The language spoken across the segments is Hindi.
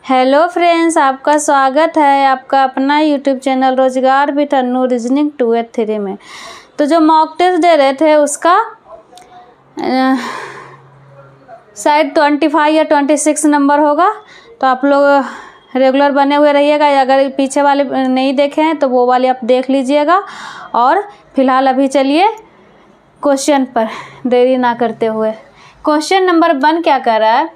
हेलो फ्रेंड्स, आपका स्वागत है आपका अपना यूट्यूब चैनल रोजगार विद अन्नू रीजनिंग 2 3 में। तो जो मॉक टेस्ट दे रहे थे उसका शायद 25 या 26 नंबर होगा। तो आप लोग रेगुलर बने हुए रहिएगा। अगर पीछे वाले नहीं देखे हैं तो वो वाले आप देख लीजिएगा। और फिलहाल अभी चलिए क्वेश्चन पर देरी ना करते हुए। क्वेश्चन नंबर 1 क्या कर रहा है,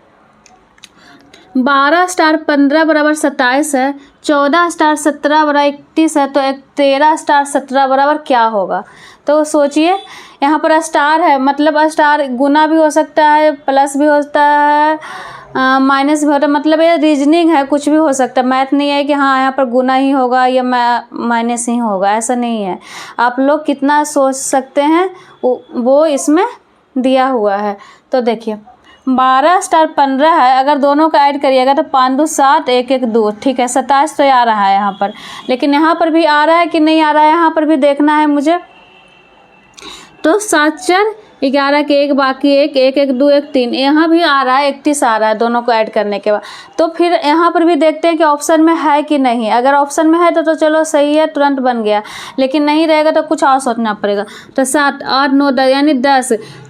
12 स्टार 15 बराबर 27 है, 14 स्टार 17 बराबर 31 है, तो 13 स्टार 17 बराबर क्या होगा। तो सोचिए, यहाँ पर स्टार है, मतलब स्टार गुना भी हो सकता है, प्लस भी होता है, माइनस भी होता है, मतलब ये रीजनिंग है, कुछ भी हो सकता है। मैथ नहीं है कि हाँ यहाँ पर गुना ही होगा या माइनस ही होगा, ऐसा नहीं है। आप लोग कितना सोच सकते हैं वो इसमें दिया हुआ है। तो देखिए 12 स्टार 15 है, अगर दोनों का ऐड करिएगा तो 5 2 7 1 1 2, ठीक है। 27 तो आ रहा है यहाँ पर, लेकिन यहाँ पर भी आ रहा है कि नहीं आ रहा है, यहाँ पर भी देखना है मुझे। तो 7 4 11 के 1 बाकी 1 1 1 2 1 3, यहाँ भी आ रहा है 31 आ रहा है दोनों को ऐड करने के बाद। तो फिर यहाँ पर भी देखते हैं कि ऑप्शन में है कि नहीं। अगर ऑप्शन में है तो चलो सही है, तुरंत बन गया, लेकिन नहीं रहेगा तो कुछ और सोचना पड़ेगा। तो 7 8 9 10 यानी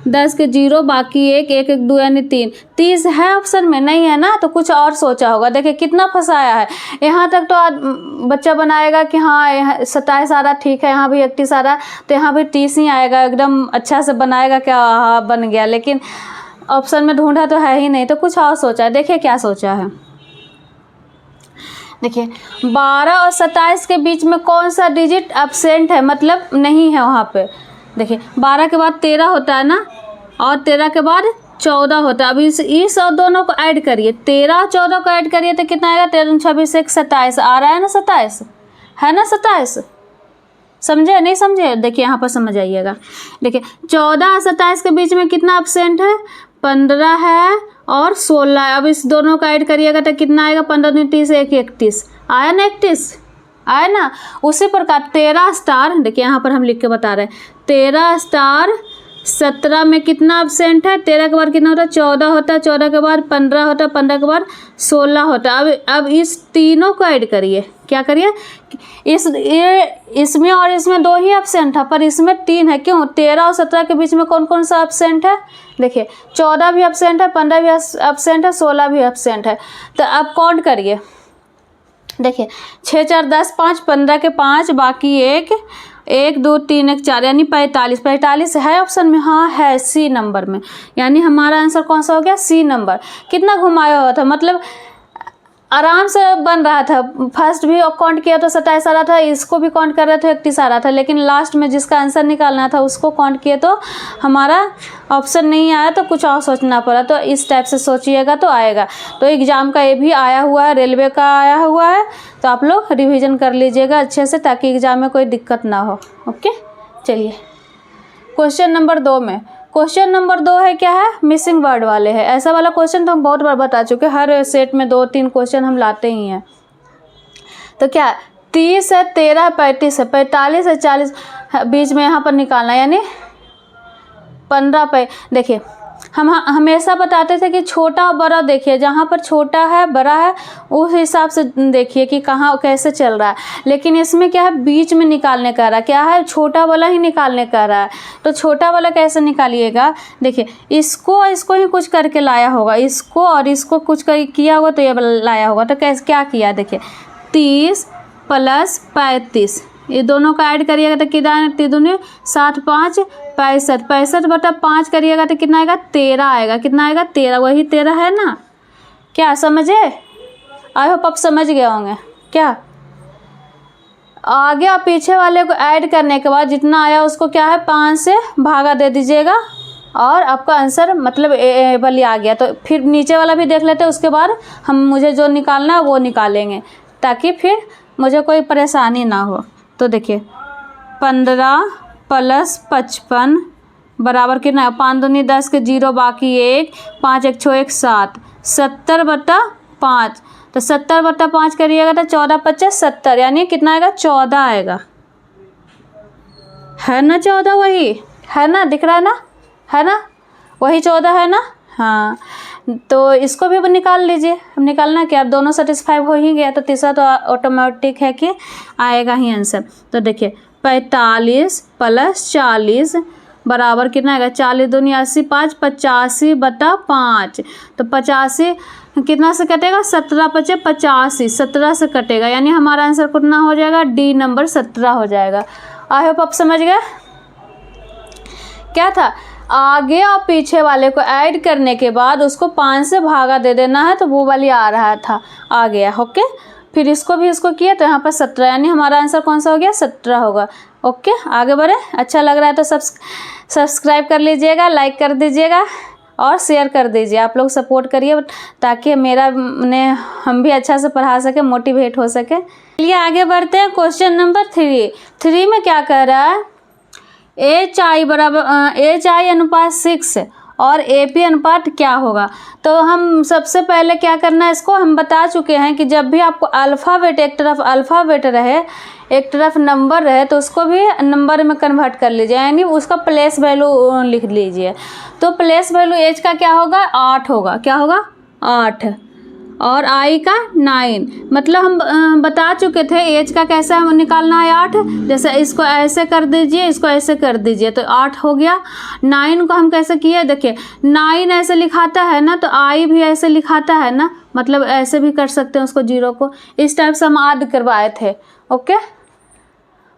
10 के 0 बाकी 1 1 1 2 यानी 3 30 है ऑप्शन में, नहीं है ना, तो कुछ और सोचा होगा। देखिए कितना फंसाया है। यहाँ तक तो बच्चा बनाएगा कि हाँ 27 आ रहा, ठीक है, यहाँ भी 31 आ रहा, तो यहाँ भी 30 ही आएगा, एकदम अच्छा से बनाएगा, क्या हाँ बन गया। लेकिन ऑप्शन में ढूंढा तो है ही नहीं, तो कुछ और सोचा है। देखिए क्या सोचा है। देखिए 12 और 27 के बीच में कौन सा डिजिट एब्सेंट है, मतलब नहीं है वहाँ पे। देखिए 12 के बाद 13 होता है ना, और 13 के बाद 14 होता है। अब इस और दोनों को ऐड करिए, 13 और 14 को ऐड करिए तो कितना आएगा, 13 26 1 27 आ रहा है ना, 27 है ना, 27 समझे नहीं समझे। देखिए यहाँ पर समझ आइएगा। देखिए 14 और 27 के बीच में कितना एब्सेंट है, 15 है और 16 है। अब इस दोनों का ऐड करिएगा तो कितना आएगा, 15 दूनी 30 1 31 आया ना, 31 आया ना। उसी प्रकार 13 स्टार, देखिए यहाँ पर हम लिख के बता रहे हैं, 13 स्टार 17 में कितना एब्सेंट है, 13 के बाद कितना होता है, 14 होता है, 14 के बाद 15 होता है, 15 के बाद 16 होता है। अब इस तीनों को ऐड करिए, क्या करिए, इसमें और इसमें 2 ही एब्सेंट है, पर इसमें 3 है। क्यों, 13 और 17 के बीच में कौन कौन सा एब्सेंट है। देखिए 14 भी एब्सेंट है, 15 भी एब्सेंट है, 16 भी एब्सेंट है। तो अब काउंट करिए। देखिए 6 4 10 5, 15 के 5 बाकी 1 1 2 3 1 4 यानी 45 है ऑप्शन में, हाँ है सी नंबर में। यानी हमारा आंसर कौन सा हो गया, सी नंबर। कितना घुमाया हुआ था, मतलब आराम से बन रहा था। फर्स्ट भी काउंट किया तो 27 आ रहा था, इसको भी काउंट कर रहे थे 31 आ रहा था, लेकिन लास्ट में जिसका आंसर निकालना था उसको काउंट किए तो हमारा ऑप्शन नहीं आया, तो कुछ और सोचना पड़ा। तो इस टाइप से सोचिएगा तो आएगा। तो एग्जाम का ये भी आया हुआ है, रेलवे का आया हुआ है, तो आप लोग रिविज़न कर लीजिएगा अच्छे से, ताकि एग्जाम में कोई दिक्कत ना हो। ओके, चलिए क्वेश्चन नंबर 2 में। क्वेश्चन नंबर 2 है क्या है, मिसिंग वर्ड वाले है। ऐसा वाला क्वेश्चन तो हम बहुत बार बता चुके हैं, हर सेट में 2 3 क्वेश्चन हम लाते ही हैं। तो क्या 30 है, 13 है, 35 है, 45 है, 40 बीच में यहाँ पर निकालना, यानी 15 पे। देखिए हम हमेशा बताते थे कि छोटा और बड़ा देखिए, जहाँ पर छोटा है बड़ा है उस हिसाब से देखिए कि कहाँ कैसे चल रहा है। लेकिन इसमें क्या है, बीच में निकालने का रहा है, क्या है, छोटा वाला ही निकालने का रहा है। तो छोटा वाला कैसे निकालिएगा, देखिए इसको ही कुछ करके लाया होगा, इसको और इसको कुछ किया होगा तो ये लाया होगा। तो कैसे क्या किया, देखिए 30 + 35, ये दोनों का ऐड करिएगा तो कितना, 3 7 5 65 65 बटा 5 करिएगा तो कितना आएगा, 13 आएगा। कितना आएगा, 13, वही 13 है ना। क्या समझे, आई होप आप समझ गए होंगे। क्या आगे और पीछे वाले को ऐड करने के बाद जितना आया उसको क्या है, 5 से भागा दे दीजिएगा और आपका आंसर मतलब एबल आ गया। तो फिर नीचे वाला भी देख लेते हैं, उसके बाद मुझे जो निकालना है वो निकालेंगे, ताकि फिर मुझे कोई परेशानी ना हो। तो देखिए 15 + 55 बराबर कितना है, 5 दूनी 10 के 0 बाकी 1 5 1 6 1 7 70 बटा 5। तो 70 बटा 5 करिएगा तो 14 5 70, यानी कितना आएगा, 14 आएगा, है ना, 14 वही है ना, दिख रहा है ना, है ना, वही 14 है ना, हाँ, तो इसको भी अब निकाल लीजिए। अब निकालना क्या, अब दोनों सेटिस्फाई हो ही गया तो तीसरा तो ऑटोमेटिक है कि आएगा ही आंसर। तो देखिए 45 + 40 बराबर कितना आएगा, 40 दूनी 80, 5 85/5। तो 85 कितना से कटेगा, 17 × 5 = 85, 17 से कटेगा, यानी हमारा आंसर कितना हो जाएगा, डी नंबर 17 हो जाएगा। आई होप आप समझ गए। क्या था, आगे और पीछे वाले को ऐड करने के बाद उसको 5 से भागा दे देना है, तो वो वाली आ रहा था, आ गया। ओके, फिर इसको भी इसको किया तो यहाँ पर 17, यानी हमारा आंसर कौन सा हो गया, 17 होगा। ओके, आगे बढ़े। अच्छा लग रहा है तो सब्सक्राइब कर लीजिएगा, लाइक कर दीजिएगा और शेयर कर दीजिए। आप लोग सपोर्ट करिए ताकि हम भी अच्छा से पढ़ा सके, मोटिवेट हो सके। चलिए आगे बढ़ते हैं। क्वेश्चन नंबर 3 में क्या कह रहा है, HI अनुपात 6 और AP अनुपात क्या होगा। तो हम सबसे पहले क्या करना है, इसको हम बता चुके हैं कि जब भी आपको अल्फ़ाबेट एक तरफ अल्फ़ाबेट रहे, एक तरफ नंबर रहे, तो उसको भी नंबर में कन्वर्ट कर लीजिए, यानी उसका प्लेस वैल्यू लिख लीजिए। तो प्लेस वैल्यू एज का क्या होगा, 8 होगा। क्या होगा, 8, और आई का 9। मतलब हम बता चुके थे एज का कैसा हम निकालना है, 8। जैसे इसको ऐसे कर दीजिए, इसको ऐसे कर दीजिए, तो 8 हो गया। 9 को हम कैसे किए, देखिए 9 ऐसे लिखाता है ना, तो आई भी ऐसे लिखाता है ना, मतलब ऐसे भी कर सकते हैं उसको, 0 को इस टाइप से हम ऐड करवाए थे। ओके,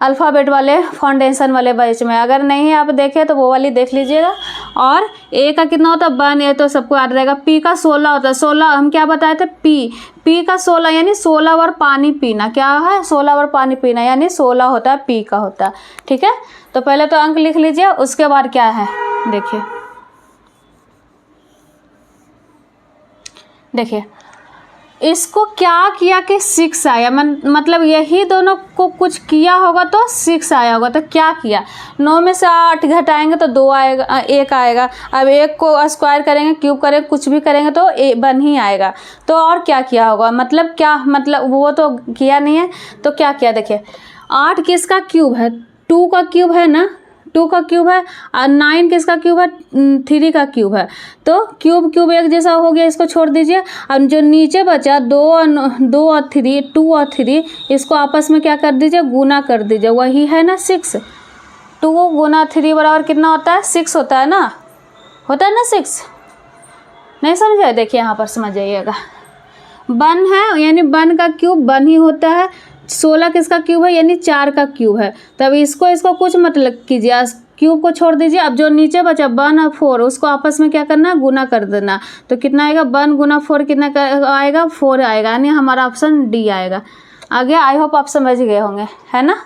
अल्फ़ाबेट वाले फाउंडेशन वाले बैच में, अगर नहीं आप देखें तो वो वाली देख लीजिएगा। और ए का कितना होता है, 1, ए तो सबको याद रहेगा। पी का 16 होता है। 16 हम क्या बताए थे, पी का 16 यानी 16 बार पानी पीना। क्या है, 16 बार पानी पीना, यानी 16 होता है, पी का होता है। ठीक है, तो पहले तो अंक लिख लीजिए, उसके बाद क्या है देखिए इसको क्या किया कि 6 आया, मतलब यही दोनों को कुछ किया होगा तो 6 आया होगा। तो क्या किया, 9 में से 8 घटाएंगे तो 2 आएगा, 1 आएगा। अब 1 को स्क्वायर करेंगे, क्यूब करेंगे, कुछ भी करेंगे तो 1 ही आएगा। तो और क्या किया होगा, मतलब क्या, मतलब वो तो किया नहीं है, तो क्या किया, देखिए 8 किसका क्यूब है, 2 का क्यूब है ना, 2 का क्यूब है, और 9 किसका क्यूब है, 3 का क्यूब है। तो क्यूब एक जैसा हो गया, इसको छोड़ दीजिए। अब जो नीचे बचा 2 और 3, 2 और 3, इसको आपस में क्या कर दीजिए, गुना कर दीजिए, वही है ना 6। 2 गुना 3 बराबर कितना होता है, 6 होता है ना, 6। नहीं समझे, देखिए यहाँ पर समझ जाइएगा। 1 है, यानी 1 का क्यूब 1 ही होता है। 16 किसका क्यूब है, यानी 4 का क्यूब है। तब इसको कुछ मतलब कीजिए, क्यूब को छोड़ दीजिए। अब जो नीचे बचा 1 और 4, उसको आपस में क्या करना, गुना कर देना। तो कितना आएगा, 1 गुना 4 कितना आएगा, 4 आएगा, यानी हमारा ऑप्शन डी आएगा। आगे आई होप आप समझ गए होंगे, है ना।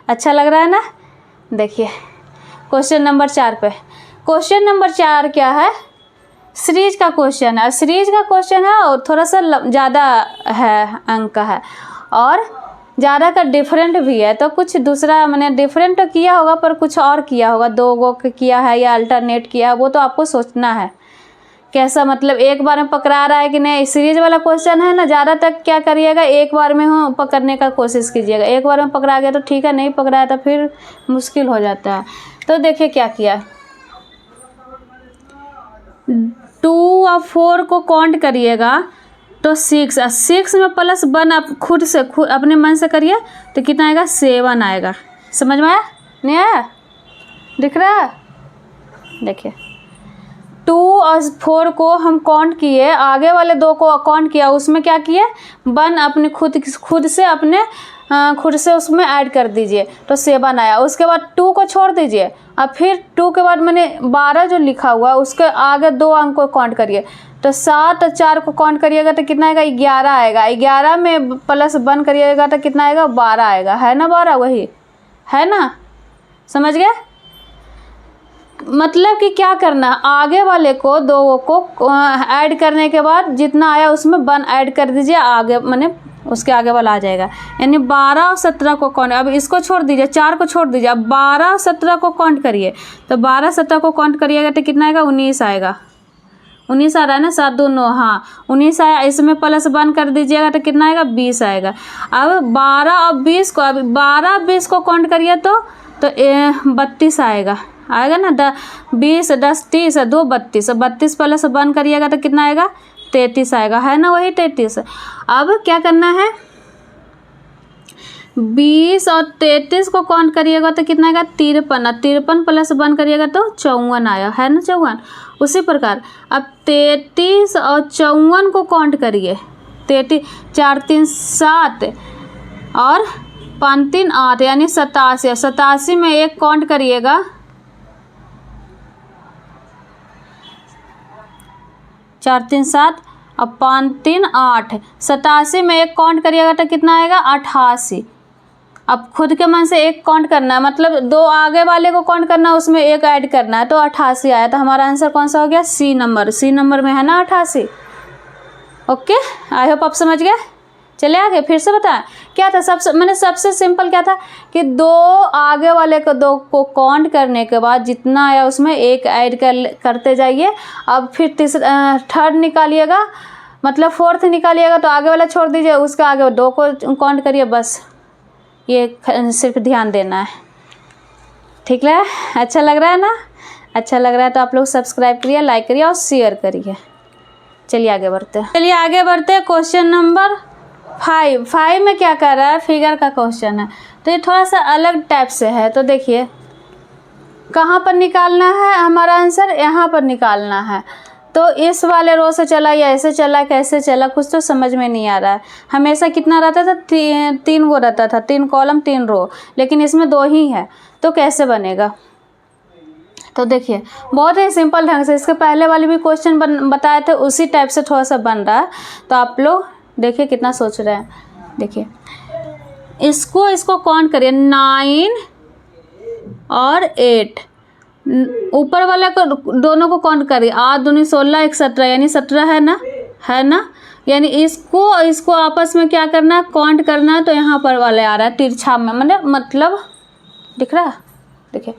अच्छा लग रहा है ना। देखिए क्वेश्चन नंबर 4 पे। क्वेश्चन नंबर 4 क्या है, सीरीज का क्वेश्चन है। सीरीज का क्वेश्चन है और थोड़ा सा ज़्यादा है, अंक का है, और ज़्यादा का डिफरेंट भी है। तो कुछ दूसरा मैंने डिफरेंट तो किया होगा, पर कुछ और किया होगा, 2 गो किया है या अल्टरनेट किया है, वो तो आपको सोचना है कैसा, मतलब एक बार में पकड़ा रहा है कि नहीं। सीरीज वाला क्वेश्चन है ना, ज़्यादा तक क्या करिएगा, एक बार में हो पकड़ने का कोशिश कीजिएगा। एक बार में पकड़ा गया तो ठीक है, नहीं पकड़ा तो फिर मुश्किल हो जाता है। तो देखिए क्या किया, 2 और 4 को काउंट करिएगा तो 6 में +1 आप खुद अपने मन से करिए तो कितना आएगा, 7 आएगा। समझ में आया, नहीं आया, दिख रहा है। देखिए 2 और 4 को हम काउंट किए, आगे वाले 2 को काउंट किया, उसमें क्या किए, 1 अपने खुद से उसमें ऐड कर दीजिए तो 7 आया। उसके बाद 2 को छोड़ दीजिए, अब फिर 2 के बाद मैंने 12 जो लिखा हुआ उसके आगे 2 अंक को काउंट करिए, तो 7 और 4 को काउंट करिएगा तो कितना आएगा, 11 आएगा। 11 में +1 करिएगा तो कितना आएगा, 12 आएगा, है ना, 12 वही है ना। समझ गए, मतलब कि क्या करना, आगे वाले को 2 को ऐड करने के बाद जितना आया उसमें 1 ऐड कर दीजिए, आगे मैंने उसके आगे वाला आ जाएगा। यानी 12 और 17 को काउंट, अब इसको छोड़ दीजिए, 4 को छोड़ दीजिए, अब 12 और 17 को काउंट करिए, तो 12 17 को काउंट करिएगा तो कितना आएगा, 19 आएगा। 19 आ रहा है ना, 7 2 9, हाँ 19 आया। इसमें +1 कर दीजिएगा तो कितना आएगा, 20 आएगा। अब 12 और 20 को, अब 12 20 को काउंट करिए तो 32 आएगा, आएगा ना 20 10 30 2 32, 32 पहले से 1 करिएगा तो कितना आएगा 33 आएगा, है ना, वही 33। अब क्या करना है 20 और 33 को काउंट करिएगा तो कितना आएगा 53, 53 प्लस 1 करिएगा तो 54 आया, है ना 54। उसी प्रकार अब 33 और 54 को काउंट करिए, 33 4 3 7 और 5 3 8 यानी 87, 87 में एक काउंट करिएगा, 4 3 7 और 5 3 8, 87 में एक काउंट करिएगा तो कितना आएगा 88। अब खुद के मन से एक काउंट करना है, मतलब 2 आगे वाले को काउंट करना है, उसमें एक ऐड करना है, तो 88 आया। तो हमारा आंसर कौन सा हो गया, सी नंबर, सी नंबर में है ना 88। ओके, आई होप आप समझ गए। चलिए आगे फिर से बताएं क्या था। सबसे सिंपल क्या था कि 2 आगे वाले को 2 को काउंट करने के बाद जितना आया उसमें एक ऐड करते जाइए। अब फिर थर्ड निकालिएगा, मतलब फोर्थ निकालिएगा तो आगे वाला छोड़ दीजिए, उसका आगे 2 को काउंट करिए, बस ये सिर्फ ध्यान देना है। ठीक है, अच्छा लग रहा है ना? अच्छा लग रहा है तो आप लोग सब्सक्राइब करिए, लाइक करिए और शेयर करिए। चलिए आगे बढ़ते हैं। क्वेश्चन नंबर 5 में क्या कर रहा है, फिगर का क्वेश्चन है, तो ये थोड़ा सा अलग टाइप से है। तो देखिए कहाँ पर निकालना है हमारा आंसर, यहाँ पर निकालना है। तो इस वाले रो से चला या ऐसे चला, कैसे चला, कुछ तो समझ में नहीं आ रहा है। हमेशा कितना रहता था, 3 वो रहता था, 3 कॉलम 3 रो, लेकिन इसमें 2 ही है, तो कैसे बनेगा। तो देखिए बहुत ही सिंपल ढंग से, इसके पहले वाले भी क्वेश्चन बताए थे, उसी टाइप से थोड़ा सा बन रहा है। तो आप लोग देखिए कितना सोच रहे हैं। देखिए इसको काउंट करिए, 9 और 8, ऊपर वाला को दोनों को काउंट करिए, 8 दूनी 16 1 17 यानी 17 है ना, यानी इसको आपस में क्या करना है, काउंट करना है। तो यहाँ पर वाले आ रहा है तिरछा में, मतलब दिख रहा है। देखिए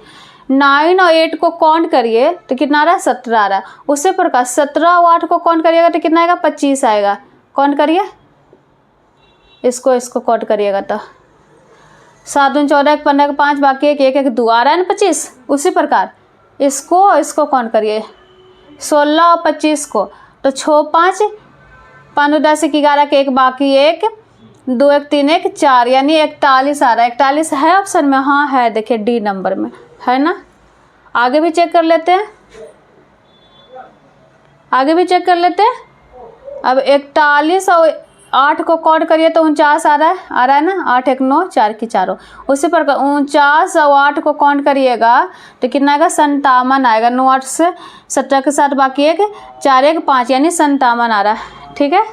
9 और 8 को काउंट करिए तो कितना आ रहा है, 17 आ रहा है। उसी प्रकार 17 और 8 को काउंट करिएगा तो कितना आएगा, 25 आएगा। काउंट करिए, इसको काउंट करिएगा तो 7 दूनी 14 15 5 बाकी 1 1 1 2 आ रहा है ना 25। उसी प्रकार इसको काउंट करिए, 16 और 25 को, तो 6 5 5 10 11 के 1 बाकी 1 2 1 3 1 4 यानी 41 आ रहा है। 41 है ऑप्शन में, हाँ है, देखिए डी नंबर में है ना। आगे भी चेक कर लेते हैं, अब 41 और 8 को काउंट करिए तो 49 आ रहा है ना, 8 1 9 4 की 4। उसी प्रकार 49 और 8 को काउंट करिएगा तो कितना आएगा, 57 आएगा। 9 8 से 17 के साथ बाकी 1 4 1 5 यानी 57 आ रहा है। ठीक है,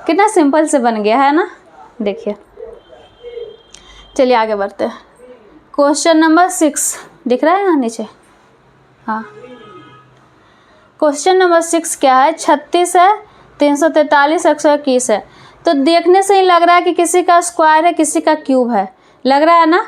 कितना सिंपल से बन गया है ना। देखिए चलिए आगे बढ़ते हैं। क्वेश्चन नंबर 6 दिख रहा है यहाँ नीचे, हाँ। क्वेश्चन नंबर 6 क्या है, 36 है, 343 121 है। तो देखने से ही लग रहा है कि किसी का स्क्वायर है, किसी का क्यूब है, लग रहा है ना।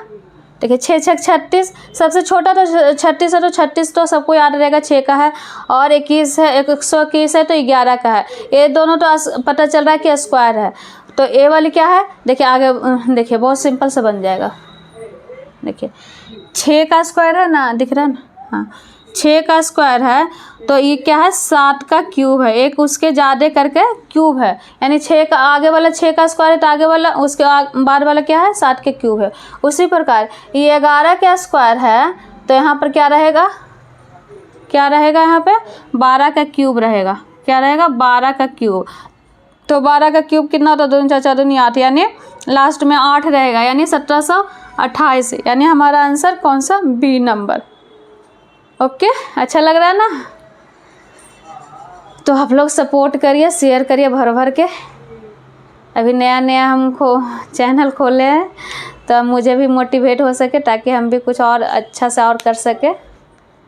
देखिए 6 6 36, सबसे छोटा तो 36 है, तो 36 तो सबको याद रहेगा 6 का है, और 21 है, 121 है तो 11 का है। ये दोनों तो पता चल रहा है कि स्क्वायर है। तो ए वाली क्या है, देखिए आगे देखिए बहुत सिंपल से बन जाएगा। देखिए 6 का स्क्वायर है ना, दिख रहा है ना, हाँ 6 का स्क्वायर है, तो ये क्या है, 7 का क्यूब है, एक उसके ज़्यादा करके क्यूब है, यानी 6 का आगे वाला 6 का स्क्वायर है, तो आगे वाला उसके बाद वाला क्या है, 7 के क्यूब है। उसी प्रकार ये 11 का स्क्वायर है, तो यहाँ पर क्या रहेगा, यहाँ पे 12 का क्यूब रहेगा। क्या रहेगा, 12 का क्यूब। तो 12 का क्यूब कितना होता है, 2 4 4 2 8, यानी लास्ट में 8 रहेगा, यानी 1728, यानी हमारा आंसर कौन सा, बी नंबर। ओके, अच्छा लग रहा है ना। तो आप लोग सपोर्ट करिए, शेयर करिए भर के। अभी नया हमको चैनल खोले हैं, तो मुझे भी मोटिवेट हो सके, ताकि हम भी कुछ और अच्छा से और कर सके,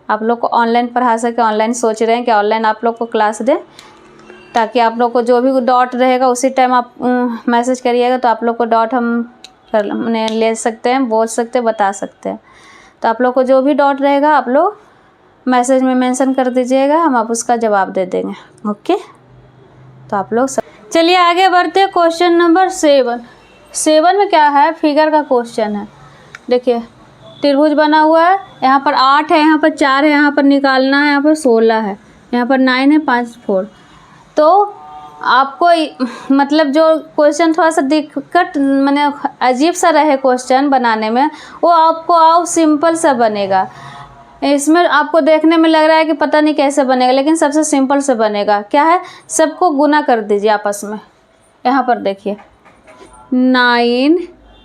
आप लोग को ऑनलाइन पढ़ा सके। ऑनलाइन सोच रहे हैं कि ऑनलाइन आप लोग को क्लास दें, ताकि आप लोग को जो भी डाउट रहेगा उसी टाइम आप मैसेज करिएगा, तो आप लोग को डाउट हम ले सकते हैं, बोल सकते हैं, बता सकते हैं। तो आप लोग को जो भी डाउट रहेगा आप लोग मैसेज में मेंशन कर दीजिएगा, हम आप उसका जवाब दे देंगे। ओके, तो आप लोग चलिए आगे बढ़ते हैं। क्वेश्चन नंबर 7 में क्या है, फिगर का क्वेश्चन है। देखिए त्रिभुज बना हुआ है, यहाँ पर 8 है, यहाँ पर 4 है, यहाँ पर निकालना है, यहाँ पर 16 है, यहाँ पर 9 है, 5 4। तो आपको मतलब जो क्वेश्चन थोड़ा सा दिक्कत माने अजीब सा रहे क्वेश्चन बनाने में, वो आपको आओ सिंपल सा बनेगा। इसमें आपको देखने में लग रहा है कि पता नहीं कैसे बनेगा, लेकिन सबसे सिंपल से बनेगा। क्या है, सबको गुना कर दीजिए आपस में। यहाँ पर देखिए 9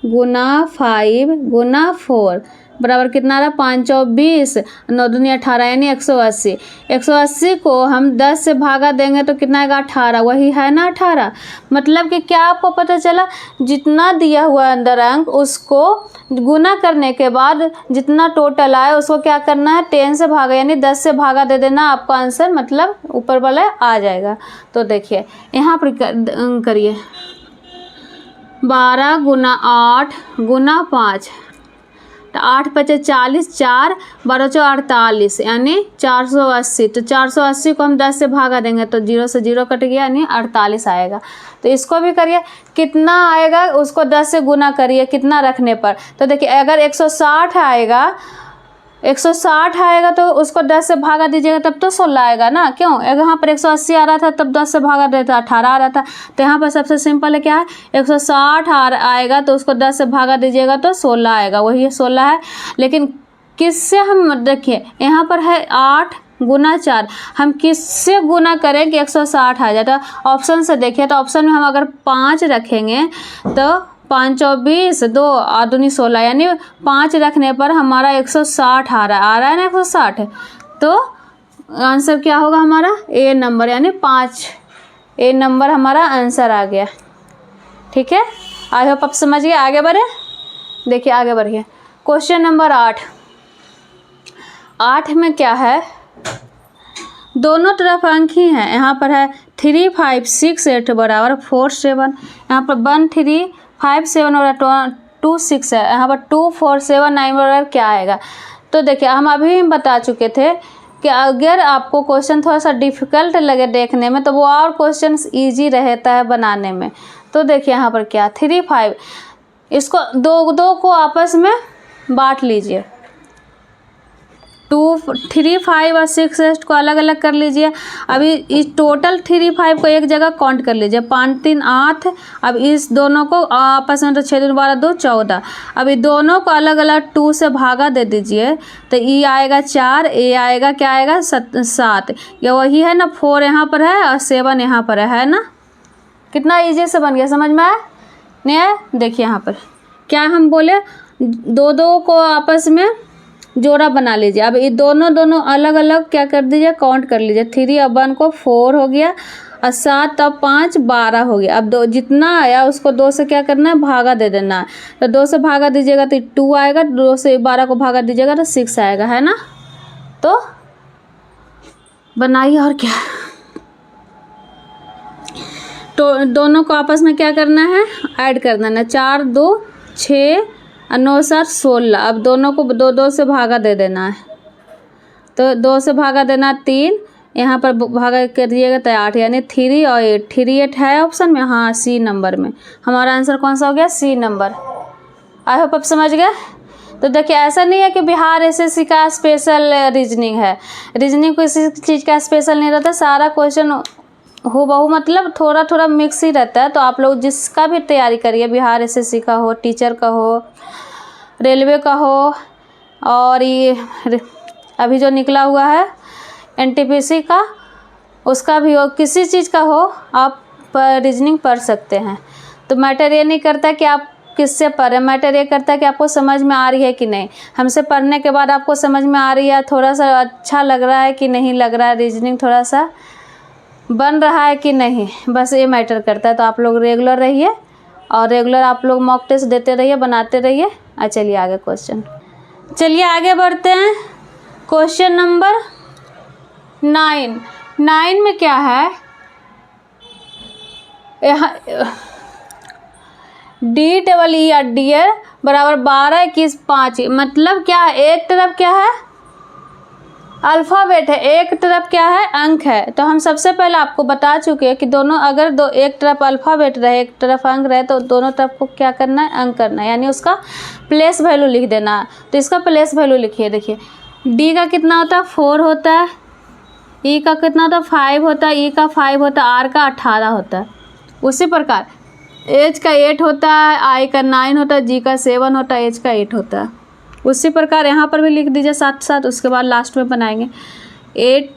गुना 5 गुना 4 बराबर कितना आ रहा है 5 चौ 20, 9 दूनी 18 यानी 180। 180 को हम 10 से भागा देंगे तो कितना आएगा 18, वही है ना 18। मतलब कि क्या आपको पता चला, जितना दिया हुआ है अंदर अंक उसको गुना करने के बाद जितना टोटल आए उसको क्या करना है 10 से भागा यानी 10 से भागा दे देना, आपका आंसर मतलब ऊपर वाला आ जाएगा। तो देखिए यहाँ पर करिए 12 गुना 8 गुना 5, तो 8 पचे 40, 4 12 चौ 48 यानी 480। तो 480 को हम 10 से भागा देंगे तो 0 से 0 कट गया यानी 48 आएगा। तो इसको भी करिए, कितना आएगा उसको 10 से गुना करिए कितना रखने पर। तो देखिए अगर 160 आएगा, 160 आएगा तो उसको 10 से भागा दीजिएगा तब तो 16 आएगा ना। क्यों, यहाँ पर 180 आ रहा था तब 10 से भागा देता 18 आ रहा था। तो यहाँ पर सबसे सिंपल है क्या है, 160 आएगा तो उसको 10 से भागा दीजिएगा तो 16 आएगा, वही 16 है। लेकिन किससे हम देखिए यहाँ पर है 8 गुना 4, हम किससे गुना करें कि 160 आ जाता। ऑप्शन से देखिए तो ऑप्शन में हम अगर 5 रखेंगे तो 5 चौ 20, 2 दूनी 16 यानी 5 रखने पर हमारा 160 आ रहा है ना 160। तो आंसर क्या होगा हमारा ए नंबर यानी 5, ए नंबर हमारा आंसर आ गया। ठीक है, आई होप आप समझ गए। आगे बढ़े, देखिए आगे बढ़िए। क्वेश्चन नंबर 8 में क्या है, दोनों तरफ अंक ही हैं। यहाँ पर है 3 5 6 8 बराबर 4 7, यहाँ पर 1 3 5 7 और 2 6 है, यहाँ पर 2 4 7 9 बराबर क्या आएगा। तो देखिए हम अभी बता चुके थे कि अगर आपको क्वेश्चन थोड़ा सा डिफ़िकल्ट लगे देखने में तो वो और क्वेश्चन ईजी रहता है बनाने में। तो देखिए यहाँ पर क्या 3 5, इसको दो को आपस में बांट लीजिए, 2 3 5 और 6 8 को अलग अलग कर लीजिए। अभी इस टोटल 3 5 को एक जगह काउंट कर लीजिए, 5 3 8। अब इस दोनों को आपस में तो 6 2 12 2 14। अभी दोनों को अलग अलग 2 से भागा दे दीजिए तो ई आएगा 4, ए आएगा क्या आएगा 7। ये वही है ना, 4 यहाँ पर है और 7 यहाँ पर है ना। कितना ईजी से बन गया, समझ में आया नहीं आया। देखिए यहाँ पर क्या हम बोले, दो को आपस में जोड़ा बना लीजिए। अब ये दोनों अलग अलग क्या कर दीजिए, काउंट कर लीजिए। 3 और 1 को 4 हो गया और 7 और 5 12 हो गया। अब जितना आया उसको 2 से क्या करना है भागा दे देना है। तो 2 से भागा दीजिएगा तो 2 आएगा, 2 से 12 को भागा दीजिएगा तो 6 आएगा, है ना। तो बनाइए और क्या, तो दोनों को आपस में क्या करना है ऐड कर देना। 4 2 6 और 9 7 16। अब दोनों को 2 2 से भागा दे देना है, तो 2 से भागा देना 3, यहाँ पर भागा कर दिएगा तो 8 यानी 3 और 8। 3 8 है ऑप्शन में, हाँ सी नंबर में हमारा आंसर कौन सा हो गया, सी नंबर। आई होप आप समझ गए। तो देखिए ऐसा नहीं है कि बिहार एसएससी का स्पेशल रीजनिंग है, रीजनिंग किसी चीज़ का स्पेशल नहीं रहता, सारा क्वेश्चन हूबहू मतलब थोड़ा थोड़ा मिक्स ही रहता है। तो आप लोग जिसका भी तैयारी करिए, बिहार एसएससी का हो, टीचर का हो, रेलवे का हो, और ये अभी जो निकला हुआ है एनटीपीसी का उसका भी हो, किसी चीज़ का हो, आप रीजनिंग पढ़ सकते हैं। तो मैटर ये नहीं करता कि आप किससे पढ़ें, मैटर ये करता है कि आपको समझ में आ रही है कि नहीं। हमसे पढ़ने के बाद आपको समझ में आ रही है, थोड़ा सा अच्छा लग रहा है कि नहीं लग रहा है, रीजनिंग थोड़ा सा बन रहा है कि नहीं, बस ये मैटर करता है। तो आप लोग रेगुलर रहिए और रेगुलर आप लोग मॉक टेस्ट देते रहिए, बनाते रहिए। चलिए आगे क्वेश्चन, चलिए आगे बढ़ते हैं। क्वेश्चन नंबर 9 में क्या है, यहाँ DEE या डियर बराबर 12 21 5। मतलब क्या है, एक तरफ क्या है अल्फ़ाबेट है, एक तरफ क्या है अंक है। तो हम सबसे पहले आपको बता चुके हैं कि दोनों अगर एक तरफ अल्फ़ाबेट रहे एक तरफ अंक रहे तो दोनों तरफ को क्या करना है, अंक करना है, यानी उसका प्लेस वैल्यू लिख देना है। तो इसका प्लेस वैल्यू लिखिए। देखिए डी का कितना होता है 4 होता है, ई का कितना होता है 5 होता है, ई का 5 होता है, आर का 18 होता है। उसी प्रकार एच का 8 होता है, आई का 9 होता है, जी का 7 होता है, एच का 8 होता है। उसी प्रकार यहाँ पर भी लिख दीजिए साथ साथ, उसके बाद लास्ट में बनाएंगे 8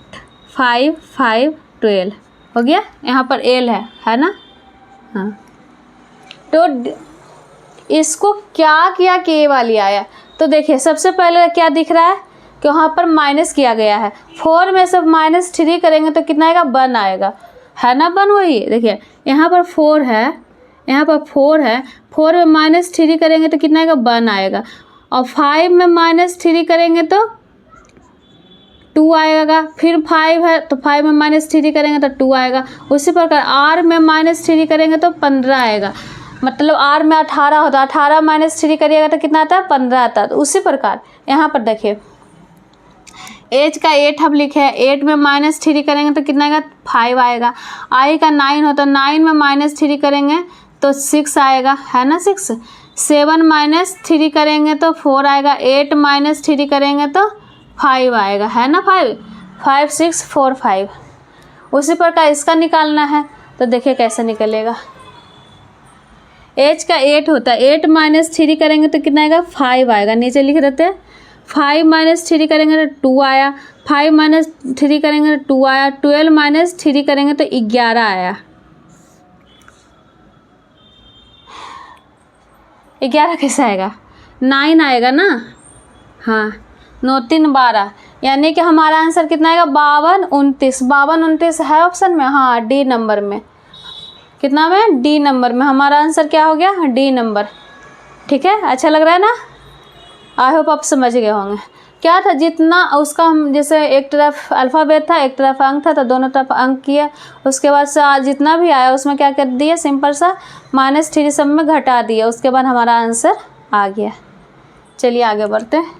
5 5 12 हो गया। यहाँ पर एल है ना। हाँ तो इसको क्या किया कि ए वाली आया। तो देखिए सबसे पहले क्या दिख रहा है कि वहाँ पर माइनस किया गया है। 4 में से -3 करेंगे तो कितना आएगा 1 आएगा, है ना 1 वही। देखिए यहाँ पर 4 है, यहाँ पर 4 है, 4 में -3 करेंगे तो कितना आएगा 1 आएगा, और 5 में -3 करेंगे तो 2 आएगा, फिर 5 है तो 5 में -3 करेंगे तो 2 आएगा। उसी प्रकार आर में -3 करेंगे तो 15 आएगा, मतलब आर में 18 होता है, 18 -3 करिएगा तो कितना आता है 15 आता है। तो उसी प्रकार यहाँ पर देखिए एच का 8 हम लिखे हैं, 8 में -3 करेंगे तो कितना आएगा 5 आएगा। आई का 9 होता है, 9 में -3 करेंगे तो 6 आएगा, है ना 6। 7 -3 करेंगे तो 4 आएगा, 8 -3 करेंगे तो 5 आएगा, है ना 5 5 6 4 5। उसी प्रकार इसका निकालना है तो देखिए कैसे निकलेगा। एच का 8 होता है, 8 -3 करेंगे तो कितना आएगा 5 आएगा, नीचे लिख देते हैं। 5 -3 करेंगे तो 2 आया, 5 -3 करेंगे तो 2 आया, 12 -3 करेंगे तो 11 आया। 11 कैसे आएगा 9 आएगा ना। हाँ 9 3 12, यानी कि हमारा आंसर कितना आएगा 52 29। 52 29 है ऑप्शन में, हाँ डी नंबर में। कितना में डी नंबर में हमारा आंसर क्या हो गया डी नंबर। ठीक है, अच्छा लग रहा है ना। आई होप आप समझ गए होंगे। क्या था जितना उसका हम जैसे एक तरफ अल्फ़ाबेट था एक तरफ अंक था तो दोनों तरफ अंक किया, उसके बाद से जितना भी आया उसमें क्या कर दिया सिंपल सा -3 सब में घटा दिया, उसके बाद हमारा आंसर आ गया। चलिए आगे बढ़ते हैं।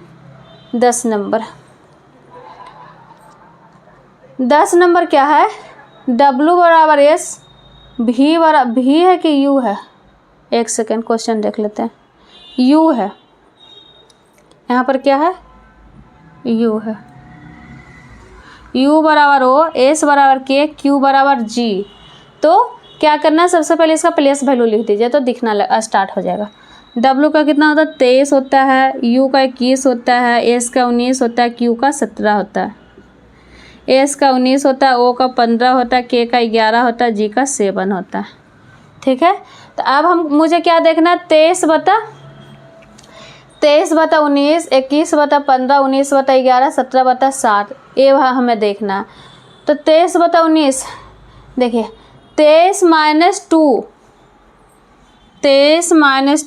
10 नंबर, 10 नंबर क्या है, W बराबर S, भी है कि U है। एक सेकेंड क्वेश्चन देख लेते हैं। U है, यहाँ पर क्या है U है। U बराबर O, S बराबर K, Q बराबर G। तो क्या करना है सबसे पहले इसका प्लेस वैल्यू लिख दीजिए तो दिखना स्टार्ट हो जाएगा। W का कितना होता है 23 होता है, U का 21 होता है, S का 19 होता है, Q का 17 होता है, S का 19 होता है, O का 15 होता है, K का 11 होता है, G का 7 होता है। ठीक है, तो अब मुझे क्या देखना है 23 बटा 19, 21 बटा 15, 19 बटा 11, 17 बटा 7, ये हमें देखना है। तो 23 बटा 19 देखिए 23 माइनस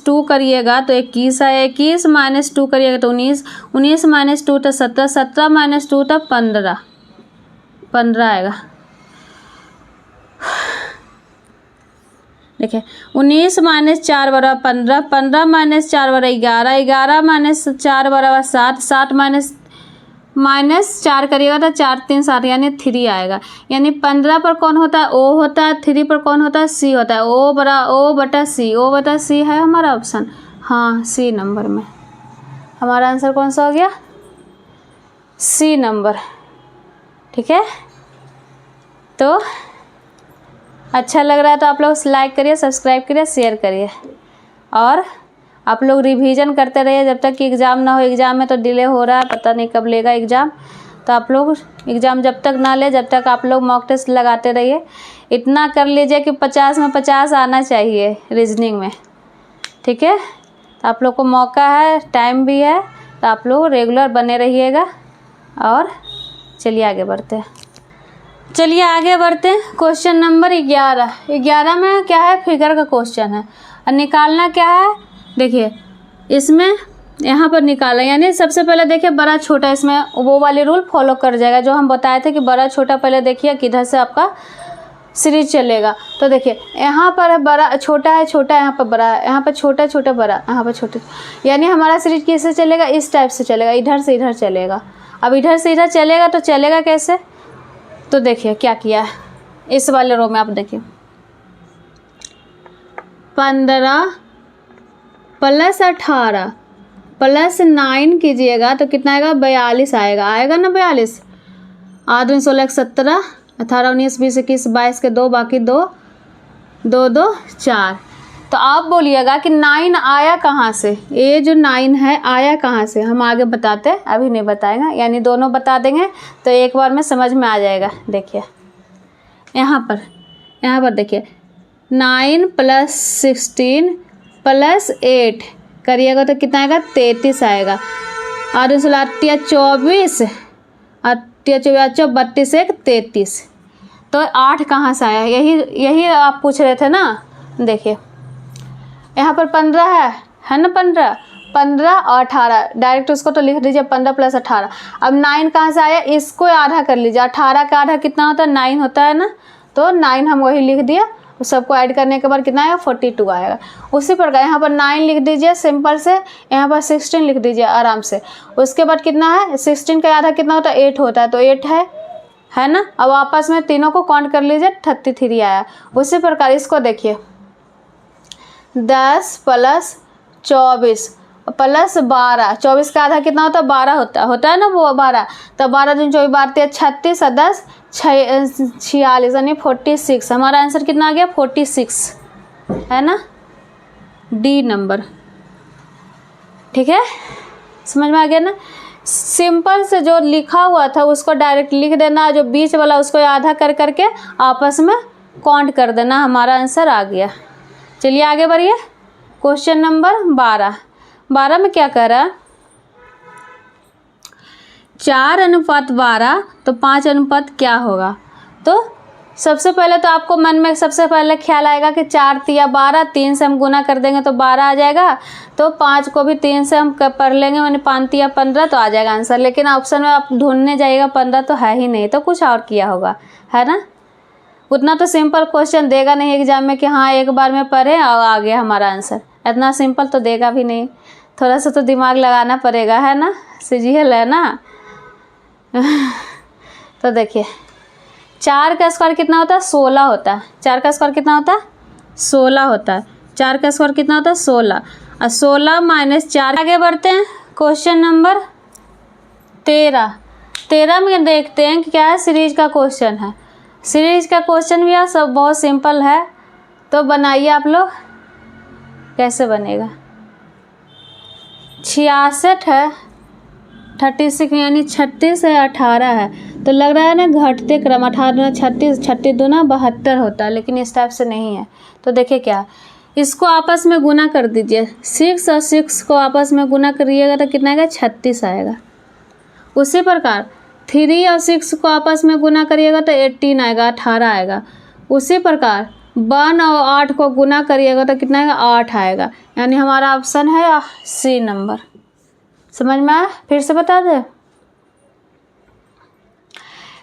2 करिएगा तो 21 है, 21 माइनस 2 करिएगा तो 19, 19 माइनस 2 तो 17, 17 माइनस 2 तो 15 आएगा। देखिए 19 माइनस 4 बराबर 15, 15 माइनस 4 बराबर 11, 11 माइनस 4 बराबर 7, 7 माइनस 4 करिएगा तो 4 3 7 यानी 3 आएगा। यानी 15 पर कौन होता है O होता है, 3 पर कौन होता है C होता है। O बटा C है हमारा ऑप्शन, हाँ C नंबर में हमारा आंसर कौन सा हो गया C नंबर। ठीक है, तो अच्छा लग रहा है तो आप लोग लाइक करिए, सब्सक्राइब करिए, शेयर करिए, और आप लोग रिवीजन करते रहिए जब तक कि एग्ज़ाम ना हो। एग्ज़ाम में तो डिले हो रहा है, पता नहीं कब लेगा एग्ज़ाम, तो आप लोग एग्ज़ाम जब तक ना ले जब तक आप लोग मॉक टेस्ट लगाते रहिए। इतना कर लीजिए कि 50 में 50 आना चाहिए रीजनिंग में। ठीक है, तो आप लोग को मौका है, टाइम भी है, तो आप लोग रेगुलर बने रहिएगा। और चलिए आगे बढ़ते हैं। क्वेश्चन नंबर 11 में क्या है फिगर का क्वेश्चन है और निकालना क्या है। देखिए इसमें यहाँ पर निकाला, यानी सबसे पहले देखिए बड़ा छोटा, इसमें वो वाले रूल फॉलो कर जाएगा जो हम बताए थे कि बड़ा छोटा पहले देखिए किधर से आपका सीरीज चलेगा। तो देखिए यहाँ पर बड़ा छोटा है, छोटा यहाँ पर बड़ा है, यहाँ पर छोटा छोटा बड़ा, यहाँ पर छोटे, यानी हमारा सीरीज किससे चलेगा इस टाइप से चलेगा, इधर से इधर चलेगा। अब इधर से इधर चलेगा तो चलेगा कैसे, तो देखिए क्या किया है इस वाले रो में, आप देखिए 15 प्लस 18 प्लस 9 कीजिएगा तो कितना आएगा, 42 आएगा, आएगा ना 42। 8 दूनी 16 17 18 19 20 21 22 के 2 बाकी 2 2 2 4। तो आप बोलिएगा कि 9 आया कहाँ से, ये जो 9 है आया कहाँ से, हम आगे बताते हैं, अभी नहीं बताएगा, यानी दोनों बता देंगे तो एक बार में समझ में आ जाएगा। देखिए यहाँ पर देखिए 9 प्लस 16 प्लस 8 करिएगा तो कितना आएगा, 33 आएगा। और 24 32 1 33। तो 8 कहाँ से आया, यही आप पूछ रहे थे ना। देखिए यहाँ पर 15 है ना, 15 और 18 डायरेक्ट उसको तो लिख दीजिए 15 प्लस 18। अब 9 कहाँ से आया, इसको आधा कर लीजिए, 18 का आधा कितना होता है, 9 होता है ना, तो 9 हम वही लिख दिए, सबको ऐड करने के बाद कितना आएगा, 42 आएगा। उसी प्रकार यहाँ पर 9 लिख दीजिए सिंपल से, यहाँ पर 16 लिख दीजिए आराम से। उसके बाद कितना है, 16 का आधा कितना होता है, 8 होता है, तो 8 है ना। अब आपस में तीनों को काउंट कर लीजिए, 33 आया। उसी प्रकार इसको देखिए 10 प्लस 24 प्लस 12, 24 का आधा कितना होता है, 12 होता है ना वो 12, तो 12 दूनी 24 12 36 और 10 46 यानी 46। हमारा आंसर कितना आ गया, 46 है ना, डी नंबर। ठीक है, समझ में आ गया ना। सिंपल से जो लिखा हुआ था उसको डायरेक्ट लिख देना, जो बीच वाला उसको आधा कर करके आपस में काउंट कर देना, हमारा आंसर आ गया। चलिए आगे बढ़िए। क्वेश्चन नंबर 12 में क्या कह रहा है, 4:12 तो 5 क्या होगा। तो सबसे पहले तो आपको मन में सबसे पहले ख्याल आएगा कि 4 तिया 12, 3 से हम गुना कर देंगे तो 12 आ जाएगा, तो 5 को भी 3 से हम पढ़ लेंगे, मैंने 5 तिया 15 तो आ जाएगा आंसर। लेकिन ऑप्शन में आप ढूंढने जाइएगा 15 तो है ही नहीं, तो कुछ और किया होगा, है ना। उतना तो सिंपल क्वेश्चन देगा नहीं एग्जाम में कि हाँ एक बार में पढ़े और आ गया हमारा आंसर, इतना सिंपल तो देगा भी नहीं, थोड़ा सा तो दिमाग लगाना पड़ेगा, है ना, सीजीएल है ना। तो देखिए 4 का स्क्वायर कितना होता है, 16 होता है। 4 का स्क्वायर कितना होता है, 16 होता है। 4 का स्क्वायर कितना होता है, 16, और 16 माइनस 4। आगे बढ़ते हैं क्वेश्चन नंबर 13 में देखते हैं कि क्या है, सीरीज का क्वेश्चन है। सीरीज का क्वेश्चन भी है, सब बहुत सिंपल है, तो बनाइए आप लोग। कैसे बनेगा, 66 है, 36 यानी 36 है, 18 है, तो लग रहा है ना घटते क्रम, 18 36 36 दूना 72 होता है, लेकिन इस टाइप से नहीं है। तो देखिए क्या, इसको आपस में गुना कर दीजिए, 6 और 6 को आपस में गुना करिएगा तो कितना आएगा, 36 आएगा। उसी प्रकार 3 और 6 को आपस में गुना करिएगा तो 18 आएगा, 18 आएगा। उसी प्रकार 1 और 8 को गुना करिएगा तो कितना आएगा, 8 आएगा। यानी हमारा ऑप्शन है सी नंबर। समझ में आया, फिर से बता दें,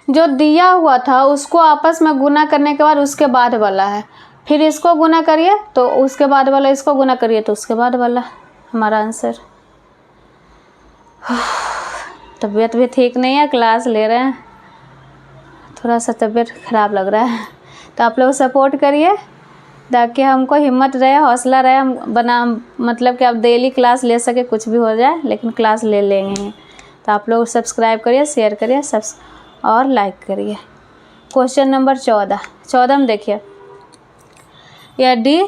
जो दिया हुआ था उसको आपस में गुना करने के बाद उसके बाद वाला है, फिर इसको गुना करिए तो उसके बाद वाला, इसको गुना करिए तो उसके बाद वाला, हमारा आंसर। तबीयत भी ठीक नहीं है, क्लास ले रहे हैं, थोड़ा सा तबीयत ख़राब लग रहा है, तो आप लोग सपोर्ट करिए ताकि हमको हिम्मत रहे, हौसला रहे, हम बना मतलब कि आप डेली क्लास ले सके, कुछ भी हो जाए लेकिन क्लास ले लेंगे। तो आप लोग सब्सक्राइब करिए, शेयर करिए, और लाइक करिए। क्वेश्चन नंबर 14 में देखिए, यदि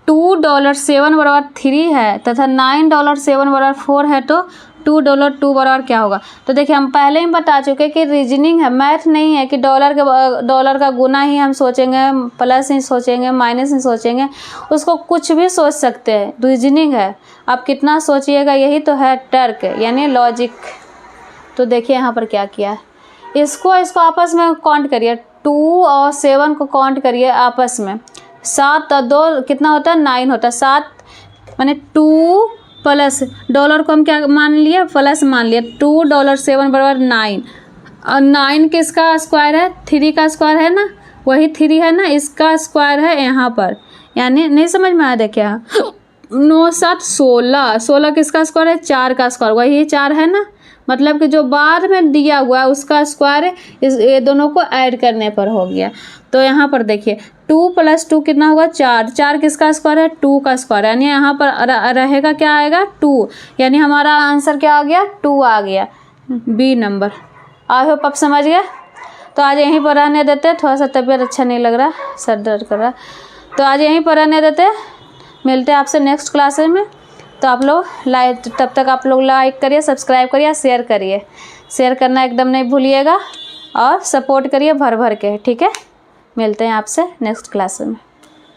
$2.7 बराबर 3 है तथा $9.7 बराबर 4 है तो $2 बराबर क्या होगा। तो देखिए हम पहले ही बता चुके कि रीजनिंग है, मैथ नहीं है कि डॉलर का गुना ही हम सोचेंगे, प्लस ही सोचेंगे, माइनस ही सोचेंगे, उसको कुछ भी सोच सकते हैं, रीजनिंग है, आप कितना सोचिएगा, यही तो है तर्क यानी लॉजिक। तो देखिए यहाँ पर क्या किया है, इसको आपस में काउंट करिए, 2 और 7 को काउंट करिए आपस में, 7 और 2 कितना होता है, 9 होता है। 7 माने 2 प्लस डॉलर को हम क्या मान लिए, प्लस मान लिया, $2.7 बराबर 9, और 9 किसका स्क्वायर है, 3 का स्क्वायर है ना, वही 3 है ना, इसका स्क्वायर है यहाँ पर, यानी नहीं समझ में आया। देखिए 9 7 16 किसका स्क्वायर है, 4 का स्क्वायर, वही 4 है ना, मतलब कि जो बाद में दिया हुआ है उसका स्क्वायर इस ये दोनों को ऐड करने पर हो गया। तो यहाँ पर देखिए 2 + 2 कितना होगा 4, 4 किसका स्क्वायर है 2 का स्क्वायर, यानी यहाँ पर रहेगा क्या आएगा 2, यानी हमारा आंसर क्या आ गया 2 आ गया, बी नंबर। आई होप आप समझ गए। तो आज यहीं पर रहने देते हैं, थोड़ा सा तबीयत अच्छा नहीं लग रहा, सर दर्द कर रहा, तो आज यहीं पर रहने देते हैं, मिलते हैं आपसे नेक्स्ट क्लासेस में। तो आप लोग तब तक आप लोग लाइक करिए, सब्सक्राइब करिए, शेयर करिए, शेयर करना एकदम नहीं भूलिएगा और सपोर्ट करिए भर भर के, ठीक है। मिलते हैं आपसे नेक्स्ट क्लास में।